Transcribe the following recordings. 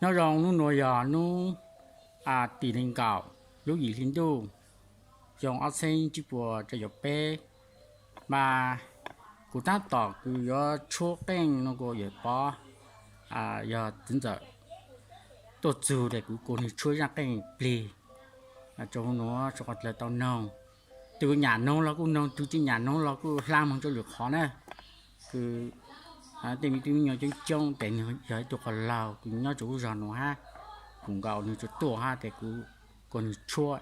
nó rong nó nuôi giò nó tỷ lên cào lúc gì lên đâu dòng áo xanh chỉ của cho dọc bé mà cụ ta tỏ cứ do chua đen nó có giờ bỏ giờ tính giờ tổ chức để cụ cô đi chui ra cái plei cho nó cho là tao nông từ nhà nông là cũng nông từ trên nhà nông là cũng làm bằng cho được khó nè cứ tìm tìm nhau chơi chung để nhau giải tụ còn lao cũng nhau chủ giòn nó ha cũng gạo như chỗ tổ ha để cũng còn chua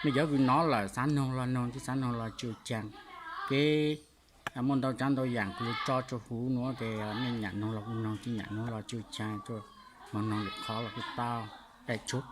bây giờ cứ nói là sáng nông chứ sáng nông là chưa chăng cái món tao chăn tao dạng cứ cho hú nó để nên nhà nông là cũng nông chứ nhà nông là chưa chăng cho món nông được khó là cái tao để chút